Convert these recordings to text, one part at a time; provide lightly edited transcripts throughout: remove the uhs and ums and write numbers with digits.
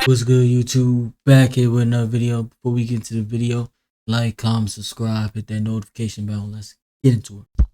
What's good, YouTube? Back here with another video. Before we get into the video, like, comment, subscribe, hit that notification bell. Let's get into it.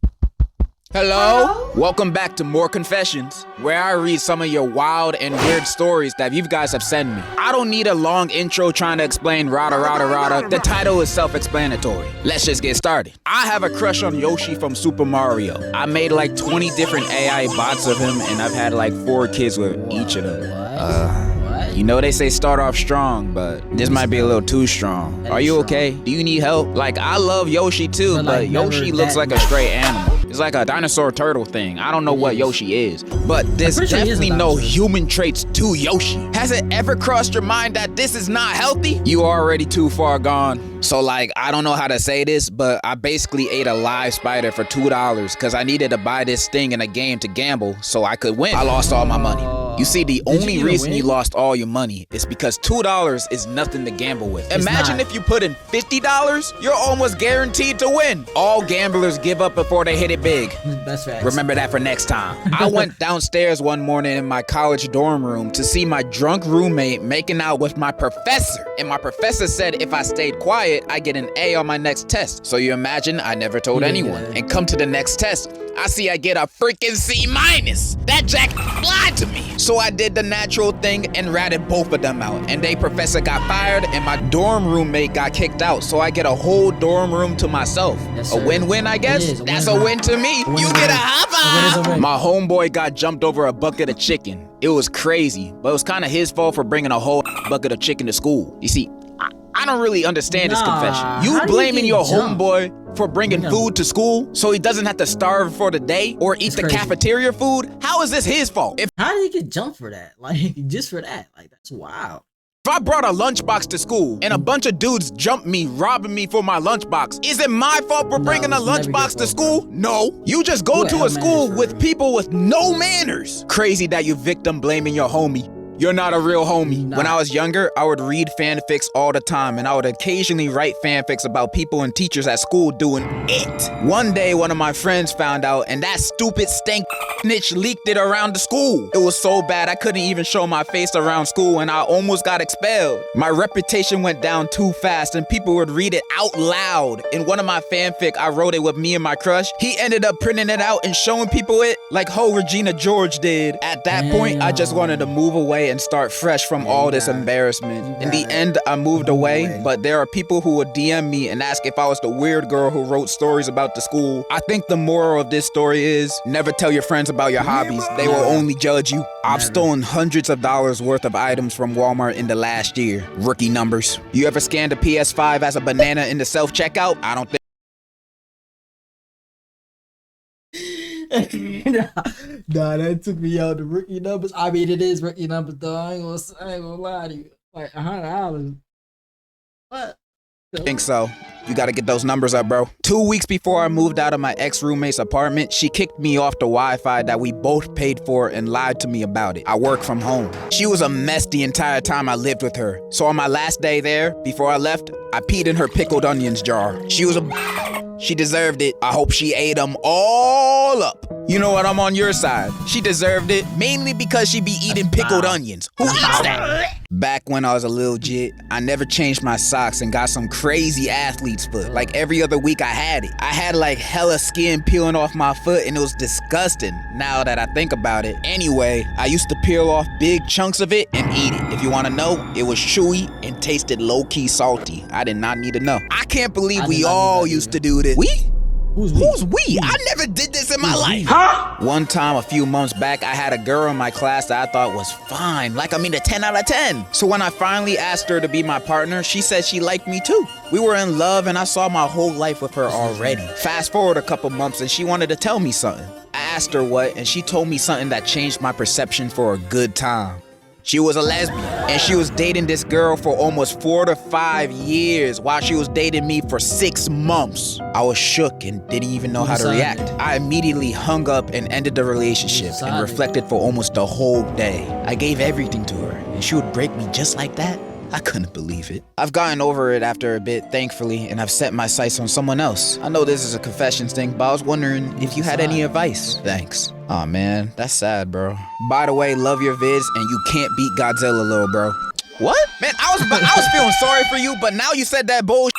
Hello? Welcome back to More Confessions, where I read some of your wild and weird stories that you guys have sent me. I don't need a long intro trying to explain rada rada rada. The title is self-explanatory. Let's just get started. I have a crush on Yoshi from Super Mario. I made like 20 different AI bots of him, and I've had like 4 kids with each of them. You know they say start off strong, but this might be a little too strong. Are you okay? Do you need help? Like, I love Yoshi too, but Yoshi looks like a stray animal. It's like a dinosaur turtle thing. I don't know what Yoshi is, but there's definitely no human traits to Yoshi. Has it ever crossed your mind that this is not healthy? You are already too far gone. So like, I don't know how to say this, but I basically ate a live spider for $2 because I needed to buy this thing in a game to gamble so I could win. I lost all my money. You see, the only reason you lost all your money is because $2 is nothing to gamble with. Imagine if you put in $50, you're almost guaranteed to win. All gamblers give up before they hit it big. That's facts. Remember that for next time. I went downstairs one morning in my college dorm room to see my drunk roommate making out with my professor. And my professor said if I stayed quiet, I get an A on my next test. So you imagine I never told anyone. And come to the next test, I see I get a freaking C-. That jack lied to me. So I did the natural thing and ratted both of them out. And they professor got fired and my dorm roommate got kicked out. So I get a whole dorm room to myself. Yes, a win-win, I guess? That's a win to me. You get a high five. My homeboy got jumped over a bucket of chicken. It was crazy, but it was kind of his fault for bringing a whole bucket of chicken to school. You see, I don't really understand this confession. You blaming your homeboy for bringing food to school so he doesn't have to starve for the day or eat the cafeteria food? How is this his fault? How did he get jumped for that? Like, just for that? Like, that's wild. If I brought a lunchbox to school and a bunch of dudes jumped me, robbing me for my lunchbox, is it my fault for bringing a lunchbox to school? No. You just go to a school with people with no manners. Crazy that you victim blaming your homie. You're not a real homie. When I was younger, I would read fanfics all the time, and I would occasionally write fanfics about people and teachers at school doing it. One day, one of my friends found out, and that stupid stank snitch leaked it around the school. It was so bad, I couldn't even show my face around school, and I almost got expelled. My reputation went down too fast, and people would read it out loud. In one of my fanfic, I wrote it with me and my crush. He ended up printing it out and showing people it like ho Regina George did. At that point, I just wanted to move away and start fresh from all this embarrassment. In the end, I moved away, but there are people who would DM me and ask if I was the weird girl who wrote stories about the school. I think the moral of this story is never tell your friends about your hobbies. They will only judge you. I've stolen hundreds of dollars worth of items from Walmart in the last year. Rookie numbers. You ever scanned a PS5 as a banana in the self-checkout? I don't think. Nah, that took me out the rookie numbers. I mean, it is rookie numbers, though. I ain't gonna lie to you. Like $100. What? Think so. You gotta get those numbers up, bro. 2 weeks before I moved out of my ex-roommate's apartment, she kicked me off the Wi-Fi that we both paid for and lied to me about it. I work from home. She was a mess the entire time I lived with her. So on my last day there, before I left, I peed in her pickled onions jar. She was She deserved it. I hope she ate them all up. You know what? I'm on your side. She deserved it, mainly because she be eating pickled onions. Who eats that? Back when I was a little jit, I never changed my socks and got some crazy athlete's foot. Like every other week I had it. I had like hella skin peeling off my foot and it was disgusting now that I think about it. Anyway, I used to peel off big chunks of it and eat it. If you want to know, it was chewy and tasted low-key salty. I did not need to know. I can't believe we all used to do this. We? Who's we? I never did this in my life. Huh? One time a few months back, I had a girl in my class that I thought was fine. Like, I mean, a 10 out of 10. So when I finally asked her to be my partner, she said she liked me too. We were in love and I saw my whole life with her already. Fast forward a couple months and she wanted to tell me something. I asked her what, and she told me something that changed my perception for a good time. She was a lesbian, and she was dating this girl for almost 4 to 5 years while she was dating me for 6 months. I was shook and didn't even know how to react. I immediately hung up and ended the relationship and reflected for almost the whole day. I gave everything to her, and she would break me just like that? I couldn't believe it. I've gotten over it after a bit, thankfully, and I've set my sights on someone else. I know this is a confessions thing, but I was wondering if you had any advice. Thanks. Aw, man, that's sad, bro. By the way, love your vids, and you can't beat Godzilla, little bro. What? Man, I was feeling sorry for you, but now you said that bullshit.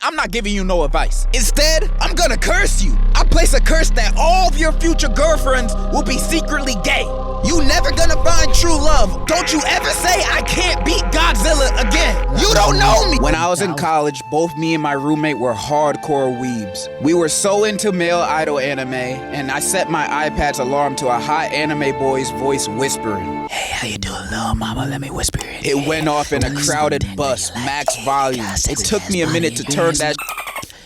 I'm not giving you no advice. Instead, I'm gonna curse you. I place a curse that all of your future girlfriends will be secretly gay. You never gonna find true love. Don't you ever say I can't beat Godzilla again. You don't know me. When I was in college, both me and my roommate were hardcore weebs. We were so into male idol anime, and I set my iPad's alarm to a hot anime boy's voice whispering. Hey, how you doing, little mama? Let me whisper it. It went off in a crowded bus, max volume. It took me a minute to turn that.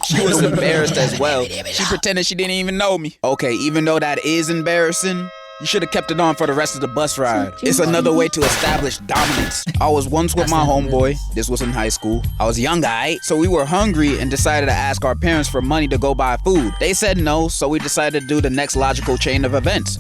She was embarrassed as well. She pretended she didn't even know me. Okay, even though that is embarrassing, you should have kept it on for the rest of the bus ride. It's another way to establish dominance. I was once with my homeboy. This was in high school. I was young, so we were hungry and decided to ask our parents for money to go buy food. They said no, so we decided to do the next logical chain of events.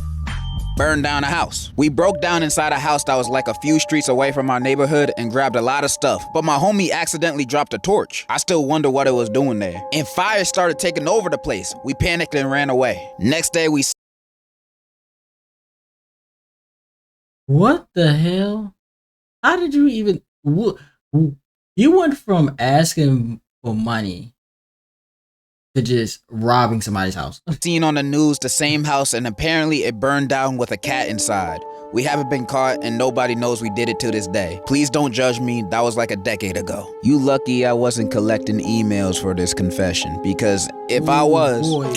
Burn down a house. We broke down inside a house that was like a few streets away from our neighborhood and grabbed a lot of stuff. But my homie accidentally dropped a torch. I still wonder what it was doing there. And fire started taking over the place. We panicked and ran away. Next day we... What the hell? How did you even... You went from asking for money to just robbing somebody's house. Seen on the news the same house, and apparently it burned down with a cat inside. We haven't been caught and nobody knows we did it to this day. Please don't judge me, that was like a decade ago. You lucky I wasn't collecting emails for this confession, because if I was... Boy.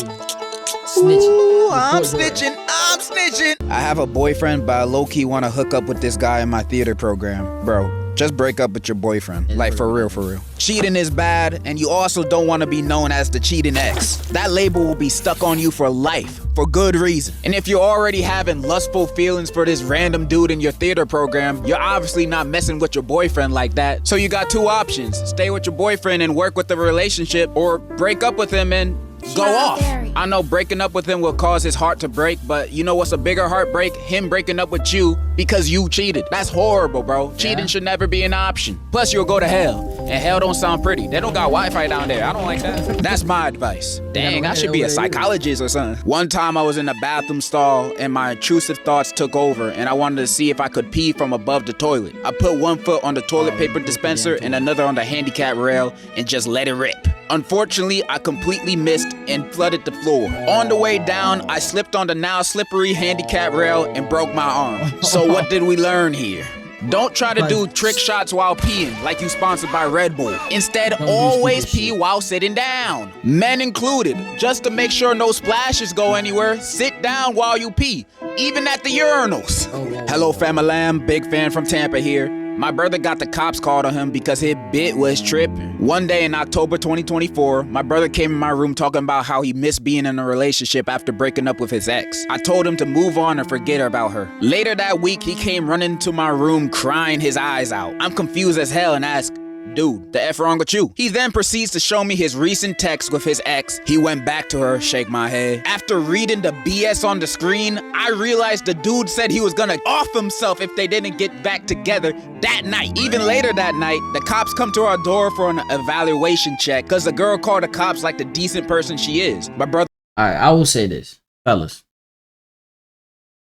Snitching. I'm snitching. I have a boyfriend, but I low-key want to hook up with this guy in my theater program. Bro, just break up with your boyfriend. Like, for real. Cheating is bad, and you also don't want to be known as the cheating ex. That label will be stuck on you for life, for good reason. And if you're already having lustful feelings for this random dude in your theater program, you're obviously not messing with your boyfriend like that. So you got two options. Stay with your boyfriend and work with the relationship, or break up with him and go off. I know breaking up with him will cause his heart to break, but you know what's a bigger heartbreak? Him breaking up with you because you cheated. That's horrible, bro. Yeah. Cheating should never be an option. Plus, you'll go to hell. And hell don't sound pretty. They don't got Wi-Fi down there. I don't like that. That's my advice. Dang, I should be a psychologist or something. One time I was in a bathroom stall and my intrusive thoughts took over and I wanted to see if I could pee from above the toilet. I put one foot on the toilet paper dispenser and another on the handicap rail and just let it rip. Unfortunately, I completely missed and flooded the floor. On the way down, I slipped on the now slippery handicap rail and broke my arm. So what did we learn here? Don't try to do trick shots while peeing like you sponsored by Red Bull. Instead, always pee while sitting down. Men included. Just to make sure no splashes go anywhere, sit down while you pee, even at the urinals. Hello, fam-a-lam, big fan from Tampa here. My brother got the cops called on him because his bit was tripping. One day in October 2024, my brother came in my room talking about how he missed being in a relationship after breaking up with his ex. I told him to move on and forget about her. Later that week, he came running into my room crying his eyes out. I'm confused as hell and ask, dude, the F wrong with you? He then proceeds to show me his recent text with his ex. He went back to her, shake my head. After reading the BS on the screen, I realized the dude said he was gonna off himself if they didn't get back together that night. Even later that night, the cops come to our door for an evaluation check because the girl called the cops like the decent person she is. My brother... Alright, I will say this, fellas.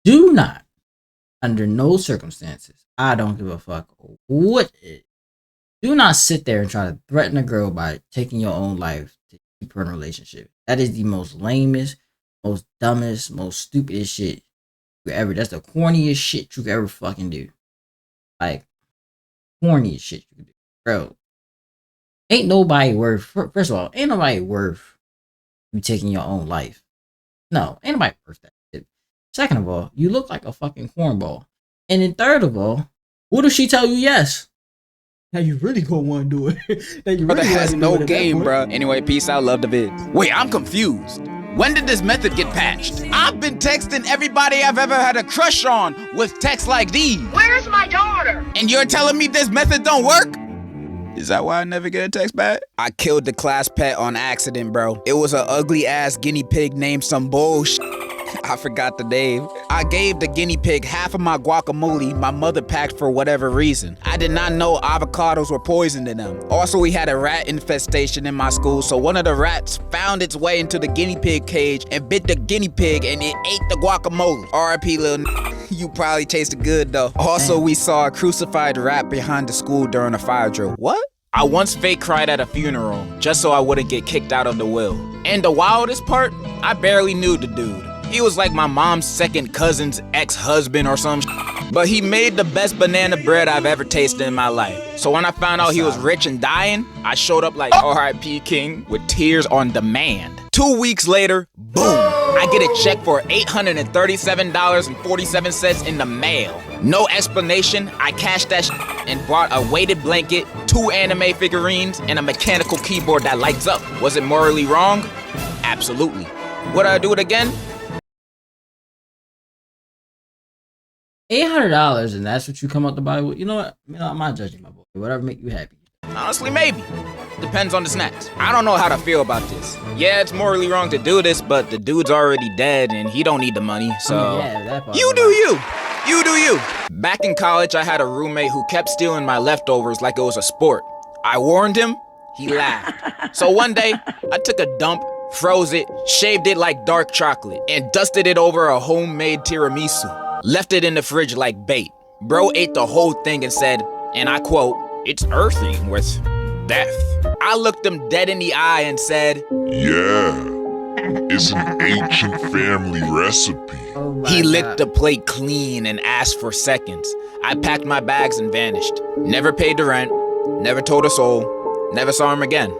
Do not, under no circumstances, I don't give a fuck what it is. Do not sit there and try to threaten a girl by taking your own life to keep her in a relationship. That is the most lamest, most dumbest, most stupidest shit you ever. That's the corniest shit you could ever fucking do. Like, corniest shit you could do. Bro, ain't nobody worth, first of all, ain't nobody worth you taking your own life. No, ain't nobody worth that shit. Second of all, you look like a fucking cornball. And then third of all, what if she tell you yes? Now you really gonna want to do it. Now you brother really has no game, bro. Anyway, peace out, love the vid. Wait, I'm confused. When did this method get patched? I've been texting everybody I've ever had a crush on with texts like these. Where's my daughter? And you're telling me this method don't work? Is that why I never get a text back? I killed the class pet on accident, bro. It was an ugly ass guinea pig named some bullshit. I forgot the name. I gave the guinea pig half of my guacamole my mother packed for whatever reason. I did not know avocados were poisoned in them. Also, we had a rat infestation in my school, so one of the rats found its way into the guinea pig cage and bit the guinea pig and it ate the guacamole. R.I.P. little You probably tasted good though. Also, we saw a crucified rat behind the school during a fire drill. What? I once fake cried at a funeral just so I wouldn't get kicked out of the will. And the wildest part, I barely knew the dude. He was like my mom's second cousin's ex-husband or some but he made the best banana bread I've ever tasted in my life. So when I found out he was rich and dying, I showed up like R.I.P. King with tears on demand. 2 weeks later, boom, I get a check for $837.47 in the mail. No explanation, I cashed that and bought a weighted blanket, 2 anime figurines, and a mechanical keyboard that lights up. Was it morally wrong? Absolutely. Would I do it again? $800 and that's what you come out to buy with? You know what? I'm not judging, my boy. Whatever make you happy. Honestly, maybe. Depends on the snacks. I don't know how to feel about this. Yeah, it's morally wrong to do this, but the dude's already dead and he don't need the money, so... Yeah, that part. You do you! You do you! Back in college, I had a roommate who kept stealing my leftovers like it was a sport. I warned him, he laughed. So one day, I took a dump, froze it, shaved it like dark chocolate, and dusted it over a homemade tiramisu. Left it in the fridge like bait. Bro ate the whole thing and said, and I quote, "It's earthy with death." I looked him dead in the eye and said, "Yeah, it's an ancient family recipe." He licked the plate clean and asked for seconds. I packed my bags and vanished. Never paid the rent, never told a soul, never saw him again.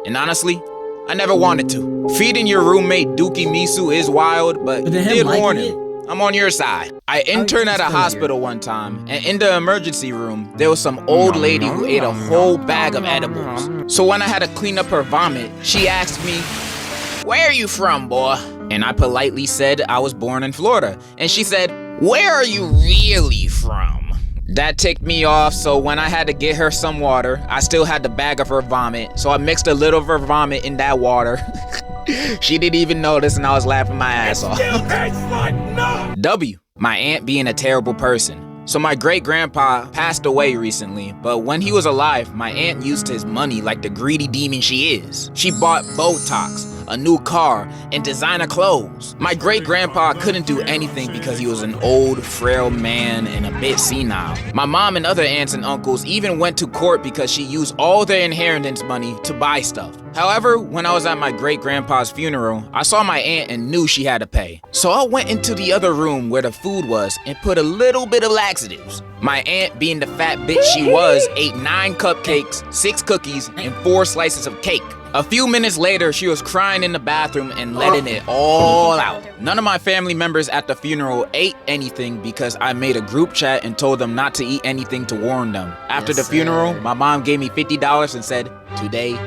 And honestly, I never wanted to. Feeding your roommate Dookie Misu is wild, but did warn him. I'm on your side. I interned at a hospital one time, and in the emergency room, there was some old lady who ate a whole bag of edibles. So when I had to clean up her vomit, she asked me, "Where are you from, boy?" And I politely said I was born in Florida. And she said, "Where are you really from?" That ticked me off, so when I had to get her some water, I still had the bag of her vomit, so I mixed a little of her vomit in that water. She didn't even notice and I was laughing my ass off. W, my aunt being a terrible person. So my great-grandpa passed away recently, but when he was alive, my aunt used his money like the greedy demon she is. She bought Botox, a new car, and designer clothes. My great-grandpa couldn't do anything because he was an old, frail man and a bit senile. My mom and other aunts and uncles even went to court because she used all their inheritance money to buy stuff. However, when I was at my great-grandpa's funeral, I saw my aunt and knew she had to pay. So I went into the other room where the food was and put a little bit of laxatives. My aunt, being the fat bitch she was, ate 9 cupcakes, 6 cookies, and 4 slices of cake. A few minutes later, she was crying in the bathroom and letting it all out. None of my family members at the funeral ate anything because I made a group chat and told them not to eat anything to warn them. After the funeral, my mom gave me $50 and said, "Today,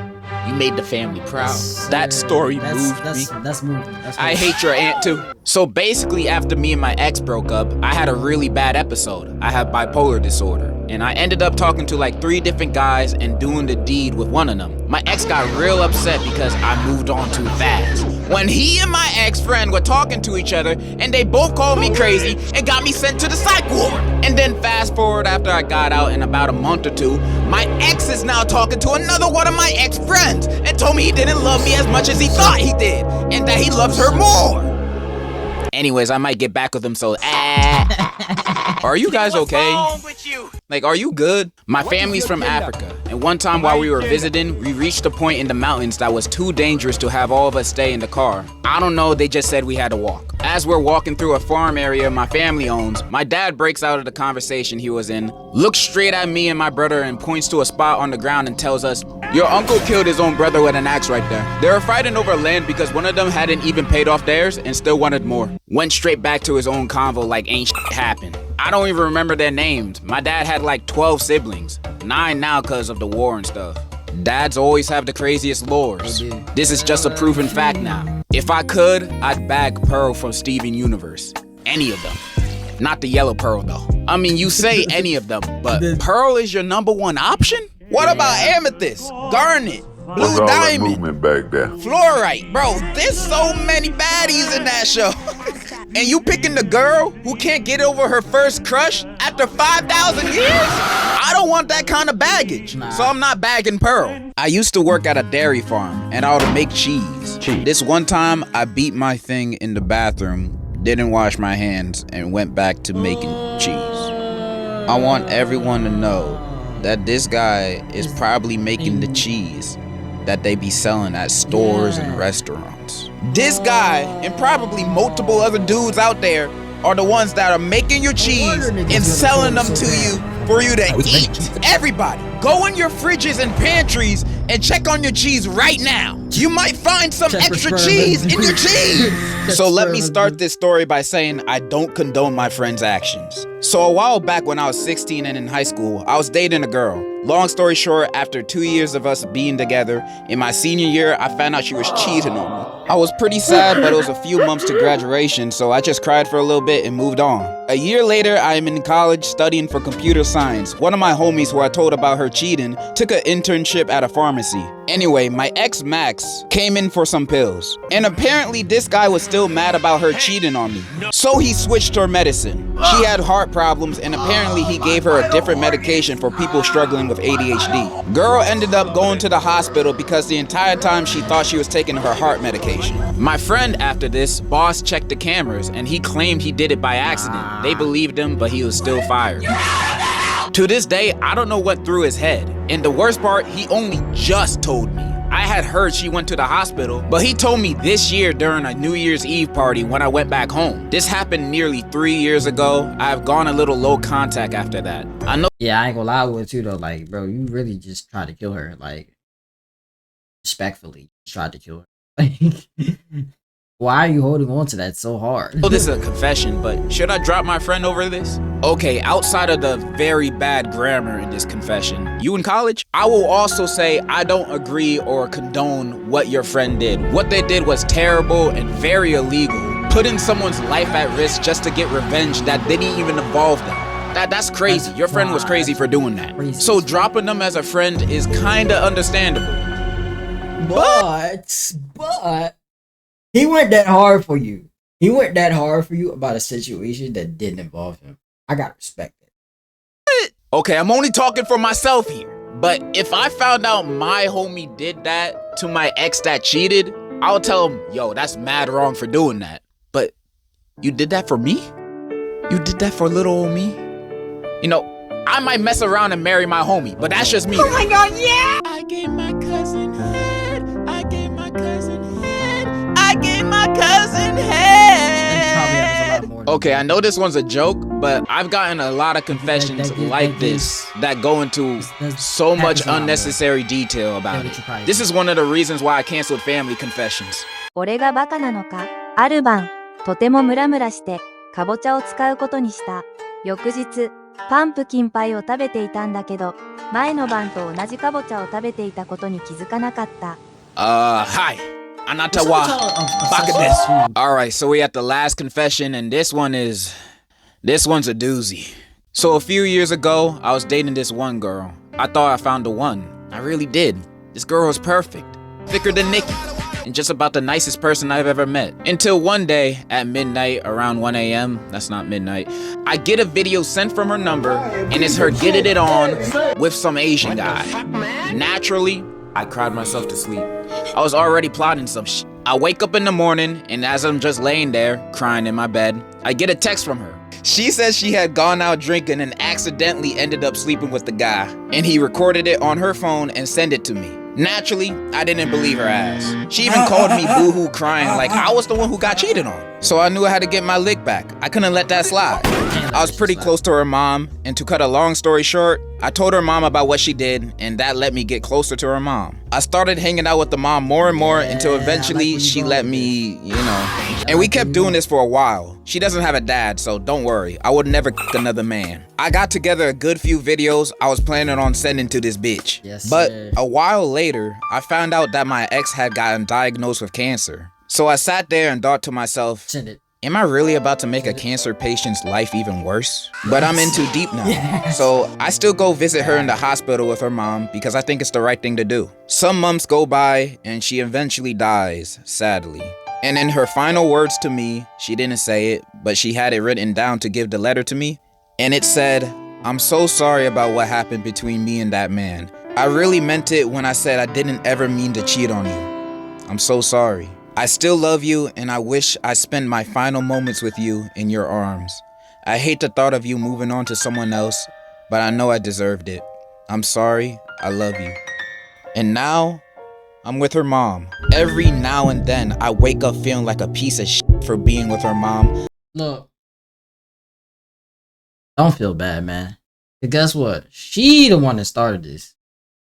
you made the family proud." That story moved me. That's moving. I hate your aunt too. So basically, after me and my ex broke up, I had a really bad episode. I have bipolar disorder, and I ended up talking to like 3 different guys and doing the deed with one of them. My ex got real upset because I moved on too fast. When he and my ex-friend were talking to each other, and they both called me crazy and got me sent to the psych ward. And then fast forward after I got out in about a month or 2, my ex is now talking to another one of my ex-friends and told me he didn't love me as much as he thought he did, and that he loves her more. Anyways, I might get back with him, so Are you guys okay? Like, are you good? My family's from Africa, and one time while we were visiting, we reached a point in the mountains that was too dangerous to have all of us stay in the car. I don't know, they just said we had to walk. As we're walking through a farm area my family owns, my dad breaks out of the conversation he was in, looks straight at me and my brother and points to a spot on the ground and tells us, "Your uncle killed his own brother with an axe right there." They were fighting over land because one of them hadn't even paid off theirs and still wanted more. Went straight back to his own convo like ain't shit happened. I don't even remember their names. My dad had like 12 siblings, 9 now because of the war and stuff. Dads always have the craziest lores. This is just a proven fact now. If I could, I'd bag Pearl from Steven Universe. Any of them. Not the yellow Pearl though. I mean, you say any of them, but Pearl is your #1 option? What about Amethyst, Garnet, Blue Diamond, movement back there? Fluorite? Bro, there's so many baddies in that show. And you picking the girl who can't get over her first crush after 5,000 years? I don't want that kind of baggage, so I'm not bagging Pearl. I used to work at a dairy farm, and I would make cheese. This one time, I beat my thing in the bathroom, didn't wash my hands, and went back to making cheese. I want everyone to know that this guy is probably making the cheese that they be selling at stores and restaurants. This guy and probably multiple other dudes out there are the ones that are making your cheese and selling them to you for you to eat. Everybody, go in your fridges and pantries and check on your cheese right now. You might find some extra cheese in your cheese. So let me start this story by saying I don't condone my friend's actions. So a while back when I was 16 and in high school, I was dating a girl. Long story short, after 2 years of us being together, in my senior year, I found out she was cheating on me. I was pretty sad, but it was a few months to graduation, so I just cried for a little bit and moved on. A year later, I am in college studying for computer science. One of my homies who I told about her cheating took an internship at a pharmacy. Anyway, my ex Max came in for some pills, and apparently this guy was still mad about her cheating on me. So he switched her medicine. She had heart problems, and apparently he gave her a different medication for people struggling with ADHD. Girl ended up going to the hospital because the entire time she thought she was taking her heart medication. My friend after this, boss checked the cameras, and he claimed he did it by accident. They believed him, but he was still fired. To this day, I don't know what through his head. And the worst part, he only just told me. I had heard she went to the hospital, but he told me this year during a New Year's Eve party when I went back home. This happened nearly 3 years ago. I've gone a little low contact after that. I know. Yeah, I ain't gonna lie with you though. Like, bro, you really just tried to kill her. Like, respectfully, you tried to kill her. Like, why are you holding on to that so hard? Oh, this is a confession, but should I drop my friend over this? Okay, outside of the very bad grammar in this confession, you in college? I will also say I don't agree or condone what your friend did. What they did was terrible and very illegal. Putting someone's life at risk just to get revenge that didn't even involve them. That's crazy. Your friend was crazy for doing that. So dropping them as a friend is kinda understandable. But he went that hard for you. He went that hard for you about a situation that didn't involve him. I gotta respect it. Okay, I'm only talking for myself here. But if I found out my homie did that to my ex that cheated, I'll tell him, yo, that's mad wrong for doing that. But you did that for me? You did that for little old me? You know, I might mess around and marry my homie, but that's just me. Oh my god, yeah! I gave my cousin head. I gave my cousin head. I gave my cousin head. Okay, I know this one's a joke, but I've gotten a lot of confessions like this that go into so much unnecessary detail about it. This is one of the reasons why I canceled family confessions. 俺がバカなのか。ある晩、とてもムラムラして、かぼちゃを使うことにした。翌日、パンプキンパイを食べていたんだけど、前の晩と同じかぼちゃを食べていたことに気づかなかった。Hi. Anata wa baka desu. Alright, so we at the last confession, and this one's a doozy. So a few years ago, I was dating this one girl. I thought I found the one. I really did. This girl was perfect. Thicker than Nikki. And just about the nicest person I've ever met. Until one day, at midnight, around 1 a.m., that's not midnight, I get a video sent from her number, and it's her getting it on with some Asian guy. Naturally, I cried myself to sleep. I was already plotting some shit. I wake up in the morning, and as I'm just laying there, crying in my bed, I get a text from her. She says she had gone out drinking and accidentally ended up sleeping with the guy, and he recorded it on her phone and sent it to me. Naturally, I didn't believe her ass. She even called me boohoo crying like I was the one who got cheated on. So I knew I had to get my lick back. I couldn't let that slide. I was pretty close to her mom, and to cut a long story short, I told her mom about what she did, and that let me get closer to her mom. I started hanging out with the mom more and more until eventually she let me, and we kept doing this for a while. She doesn't have a dad, so don't worry. I would never another man. I got together a good few videos I was planning on sending to this bitch. Yes, but sir. a while later, I found out that my ex had gotten diagnosed with cancer. So I sat there and thought to myself, Send it. am I really about to make a cancer patient's life even worse? But I'm in too deep now. So I still go visit her in the hospital with her mom because I think it's the right thing to do. Some months go by and she eventually dies, sadly. And in her final words to me, she didn't say it, but she had it written down to give the letter to me. And it said, I'm so sorry about what happened between me and that man. I really meant it when I said I didn't ever mean to cheat on you. I'm so sorry. I still love you, and I wish I spent my final moments with you in your arms. I hate the thought of you moving on to someone else, but I know I deserved it. I'm sorry. I love you. And now, I'm with her mom. Every now and then, I wake up feeling like a piece of shit for being with her mom. Look, don't feel bad, man. 'Cause guess what? She the one that started this.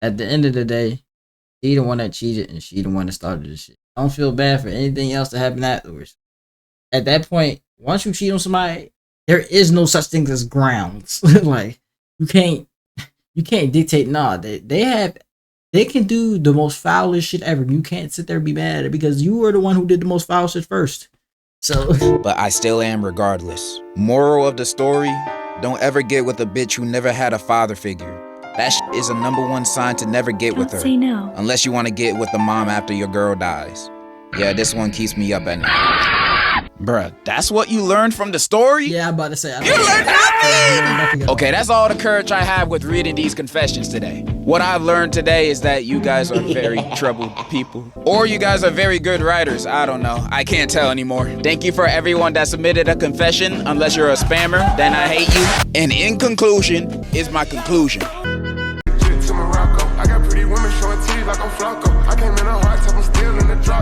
At the end of the day, she the one that cheated and she the one that started this shit. Don't feel bad for anything else that happened afterwards. At that point, once you cheat on somebody, there is no such thing as grounds. Like you can't dictate. Nah, they can do the most foulest shit ever. You can't sit there and be mad at it because you were the one who did the most foul shit first. So, but I still am regardless. Moral of the story: don't ever get with a bitch who never had a father figure. That shit is a #1 sign to never get with her. Say no. Unless you want to get with the mom after your girl dies. Yeah, this one keeps me up at night. Bruh, that's what you learned from the story? yeah, I'm about to say. You learned nothing! Okay, that's all the courage I have with reading these confessions today. What I've learned today is that you guys are very troubled people. Or you guys are very good writers. I don't know. I can't tell anymore. Thank you for everyone that submitted a confession. Unless you're a spammer, then I hate you. And in conclusion is my conclusion. To Morocco, I got pretty women showing titties like I'm Flocko. I came in a hard top, I'm still in the drop.